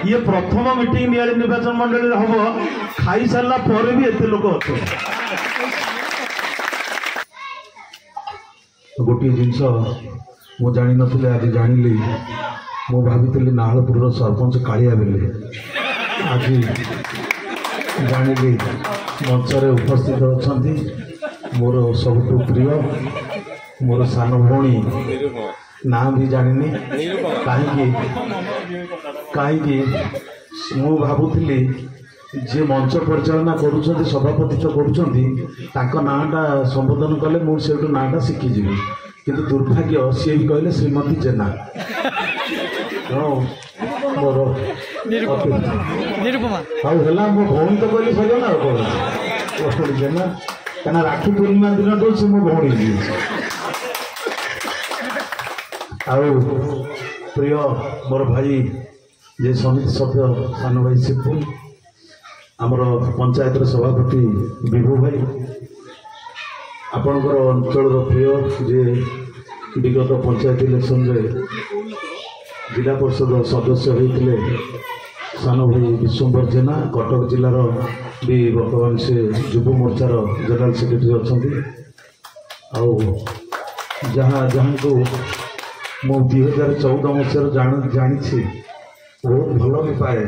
ये प्रथम मीटिंग नियाली निर्वाचन मंडल हम खाई सारा पर भी एत लोक अच्छे गोटे जिनस मु जानी नी आज जानी मु भावी नाहलपुर सरपंच कालिया बेले आज जानी मंचरे उपस्थित अच्छा मोर सबुठ प्रिय मोर सान भौणी ना भी जानी कहीं मु भावुली जे मंच परिचालना करुँच सभापतित्व करुँच नाटा संबोधन कले मुझे नाटा शिखीजी किंतु दुर्भाग्य सी भी कहले श्रीमती जेना मोर मो भौणी तो कहली सर जेना क्या राखी पूर्णिमा दिन तो से मो भौणी प्रिय मोर भाई जे समिति सभ्य सान भाई शिवपुर आमर पंचायत सभापति विभू भाई आपणकर अंचल प्रिय जे विगत पंचायत इलेक्शन रे जिला परिषद सदस्य होते सान भाई विश्वंबर जेना कटक जिलार भी बर्तमान से युव मोर्चार जनरल सेक्रेटरी अच्छा जहाँ जहाँ को मु 2014 मसीह जानी बहुत भल भी पाए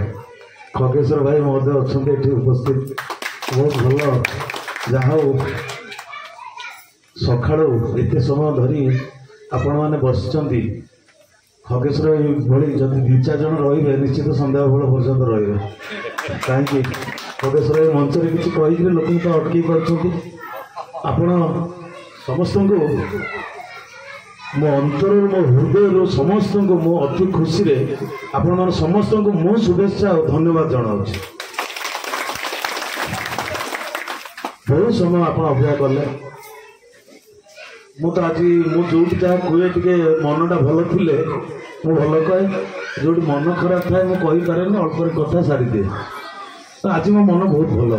खगेश्वर भाई महोदय अच्छा ये उपस्थित बहुत भल जहा सका एत समय धरी आपण मैंने बस खगेश्वर भाई जब 2-4 जन रे निश्चित सन्ध्या बेल पर्यटन रे कहीं खगेश्वर मंच में किसी कही लोक तो अटकई पार्टी समस्त को मो अंतर मो हृदय समस्त को मो अति खुशी रे आपण मन समस्त को मो शुभेच्छा और धन्यवाद जनाऊँ बहुत समय आप अपेक्षा कले मु तो आज जो जहाँ कहे टे मनटा भल थे मु भल कहे जो मन खराब थाए मुझे कहीपे अल्प कथा सारी दिए तो आज मो मन बहुत भल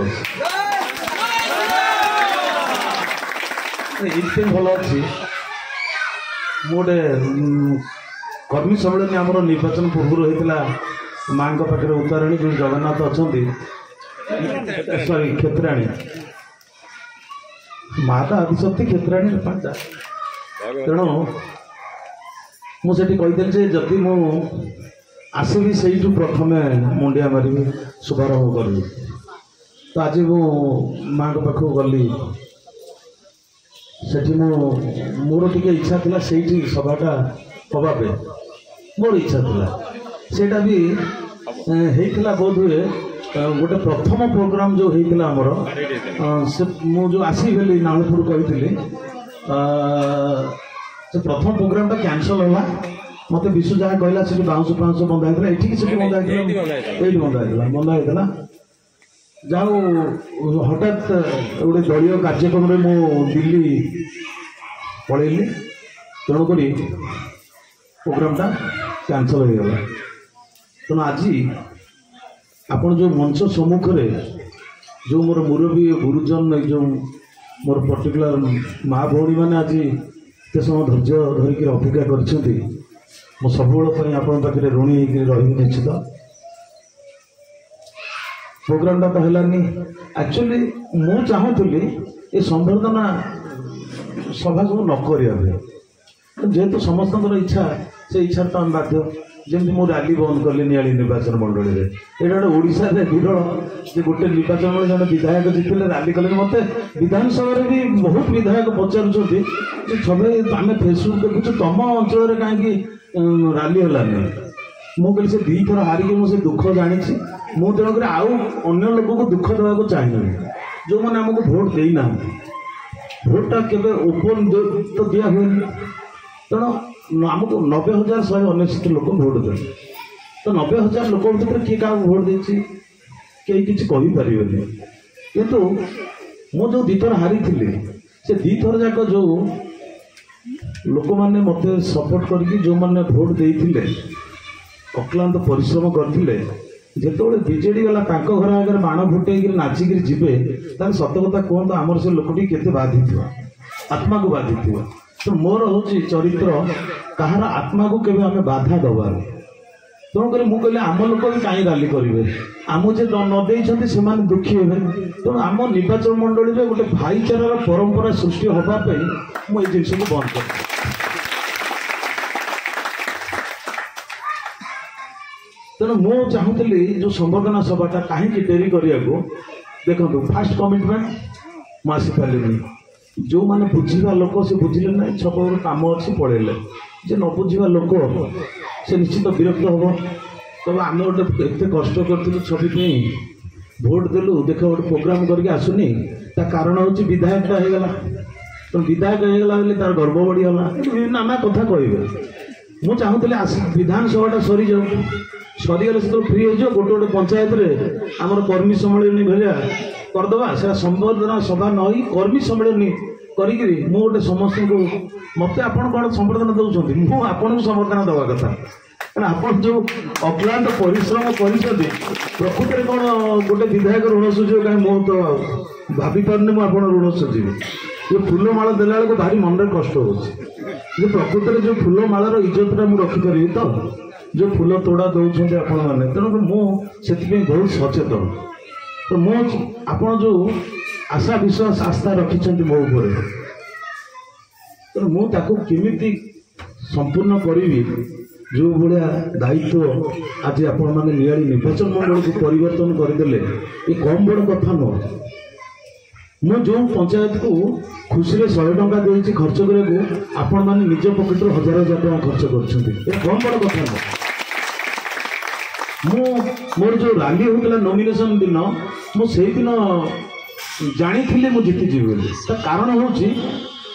अच्छे भल अच्छी गोटे कर्मी सम्मेलन आम निर्वाचन पूर्व होता माँ पाखे उतारणी जो जगन्नाथ अच्छा सॉरी क्षेत्राणी माता आदिशक्ति क्षेत्राणी पांचा तेणु मुझे कहीदेली जदि मु आसबि से प्रथम मुंडिया मारि शुभारंभ करी तो आज मु माँ पाखक गली सेठी मोर टी इच्छा थी से सभाटा हवापे मोर इच्छा थी सेटा भी होता बोध हुए गोटे प्रथम प्रोग्राम जो होता आमर से मुझे आसगली नाहलपुर कही से प्रथम प्रोग्रामटा कैंसल है मत विशु जहाँ कहला से बाउंस फाउंस बंधा होता है ये बंधा होता जाओ हठात गोटे दलीय कार्यक्रम में मु दिल्ली पलैली तेणुक प्रोग्रामटा कैंसल हो गला तेणु आज आपण जो मंच सम्मुख जो मोर मुरबी गुरुजन जो मोर पर्टिकुलर माँ भौणी मैंने आज एत समय धैर्य धरिक अपेक्षा कर सब पाखे ऋणी रही निश्चित प्रोग्रामटा तो है एक्चुअली मु चाहूली ये संबर्धना सभा सब न करें जेहेतु समस्त इच्छा से इच्छा तो आम बाध्य जमी मु रैली बंद कली नियाली निर्वाचन मंडल में यहाँ गोटे ओडिशा विरल जे गोटे निर्वाचन मंडल जन विधायक जीतले रैली कले मत विधानसभा भी बहुत विधायक पचारुँच सब आम फेसबुक देखु तुम अंचल कहीं रैली है मु कहली से 2 थर हारिकी मुझे दुख जानी मु तेणुक आउ अन्य लोक को दुख देवाक चाहिए जो मैंने आमको भोट देना भोटा केवे ओपन तो दिया हुए तेणु आमको 90,169 लोक भोट दे तो 90,000 लोक भर किए क्या भोट देती कहीं किसी कहीपर किंतु मु जो 2 थर हारी थी से 2 थर जाक जो लोक मैंने मत सपोर्ट करके जो मैंने भोट देते अक्लांत परिश्रम करते जितेबाला बीजेडी गला घर आगे बाण फुटे नाचिक जीवे तार सत कथा कहतु आमर से लोकटी केते बाधि आत्मा को बाधि तो मोर हूँ चरित्र कहार आत्मा को केवे आम बाधा दबार तेणुक मुझे आम लोक भी कहीं रैली करेंगे आम जे नदे से दुखी हे तेणु आम निर्वाचन मंडली में गोटे भाईचारार परंपरा सृष्टि होगापी मुझे जिन को बंद कर तेणु मु चाहूली जो संबर्धना सभाटा कहीं डेरी करने को देखो फास्ट कमिटमेंट मुझे जो मैंने बुझा लोक से बुझे ना छक कम अच्छी पड़े जे न बुझा लोक से निश्चित विरक्त हम तब आम गोटे एत कष्ट करूँ छवि भोट देलु देख गोटे प्रोग्राम करके आसुनी ता कारण हूँ विधायकटा होगला तो विधायक होगला तार गर्व बढ़ीगला नाना कथा कहे मुझे चाहूली विधानसभाटा सरी जाऊ सरीगले से फ्री हो गोटे गोटे पंचायत रे आमर कर्मी सम्मेलन भाया करदे से संबर्धना सभा नई कर्मी सम्मेलन करी गोटे समस्त को मत आपण कौन संबर्धना दौरान मुझे आपन को संबर्धना दवा कथा क्या आप जो अक्लांत परिश्रम कर प्रकृत में कौन गोटे विधायक ऋण सुझे कहीं मो तो भाई पारे मुझे ऋण सुझे ये फूलमाला देला बेलू भारी मन में कष्ट हो प्रकृत में जो फूलमालार इज्जतटा मुझे रखिपरि तो जो फूल तोड़ा दौरान आपण मैंने तेणुक मुझे बहुत सचेतन तो मुझे जो आशा विश्वास आस्था रखिंट मो ऊपर तेणु मुझे संपूर्ण करी जो भाया दायित्व आज आपण मैंने नियाली निर्वाचन मंडल को परिवर्तन करदे ये कम बड़ कथा नुह मु जो पंचायत को खुशी 100 टंका देती खर्च करने आपण मैंने निज पकेट 1000 टका खर्च कर कम बड़ कथा नुह मोर जो रैली होता नॉमिनेशन दिन मुझे दिन जानी मुझे जीतीजी बोली कारण हूँ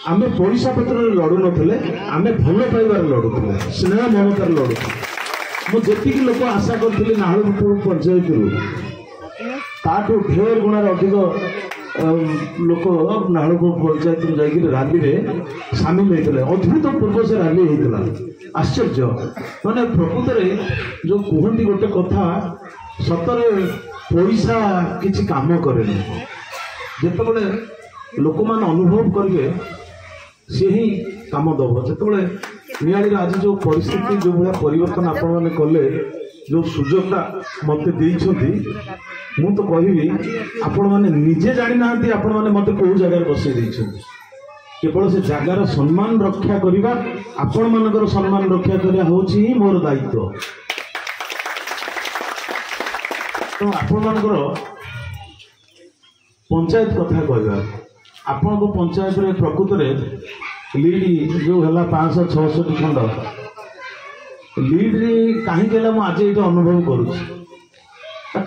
आम पैसा पत्र लड़ू नथिले आम भल पाइबार लड़ुले स्नेह ममतार लड़ुले मुझे लोक आशा करी नाहलपुर पंचायत ताठू ढेर गुणार अधिक लोक नाहलपुर पंचायत जाकर रैली में सामिल होते अद्भुत पूर्व से रैली होता आश्चर्य माने प्रकृत में जो कहती गोटे कथा सतरे पैसा किसी काम करे जिते लोक मान अनुभव करेंगे सी ही कम दब जिते नियाली आज जो परिस्थिति जो भाया परिवर्तन आपण मैंने कले जो सुजोगटा मत मु तो कहि आपण मैंने निजे जानी ना आपण मैंने मत कौ जगह बसई केवल से जगार सम्मान रक्षा करवा आपण मानकर सम्मान रक्षा करवा होची ही मोर दायित्व तो आपण मानकर पंचायत कथा कहवा आपण को पंचायत रे प्रकृत में लीड जो है 500-600 खंड लीड रे कहीं आज ये अनुभव करुँच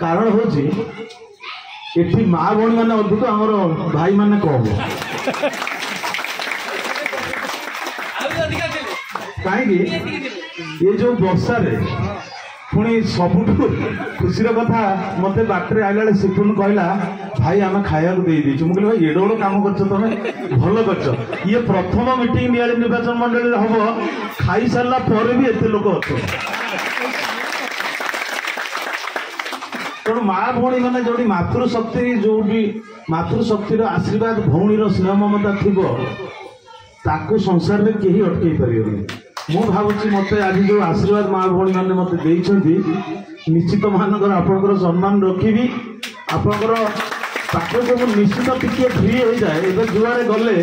कारण हूँ ये माँ भौणी मैंने अधिक आमर भाई मैंने कम कहीं ये जो वर्षा रे पुणी सबुठ खुशी कथा मत बाटर आइला बेले सिपुन कहला भाई आम खाया मुझे भाई एड बड़ कम कर भल कर ये प्रथम मीटिंग नियाली निर्वाचन मंडल हम खाई सारा पर भी एत लोक अच्छे तेणु माँ भौणी मैंने जो मातृशक्ति जो भी मातृशक्तिर आशीर्वाद भौणीर स्नेह ममता थी ताकू संसार में कहीं अटकई पारे मु भावुँ मत आज जो आशीर्वाद माँ भौणी मैंने मत निश्चित मानकर आपंकर सम्मान रखी आपंकर पाखक निश्चित टिके फ्री हो जाए ए जुआड़े गले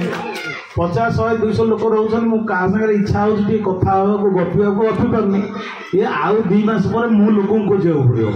50-100-200 लोक रोचन क्या सागर इच्छा हो कथा गपा गपी पारनी ये आउ 2 मास पर मु लोक खोजा पड़ो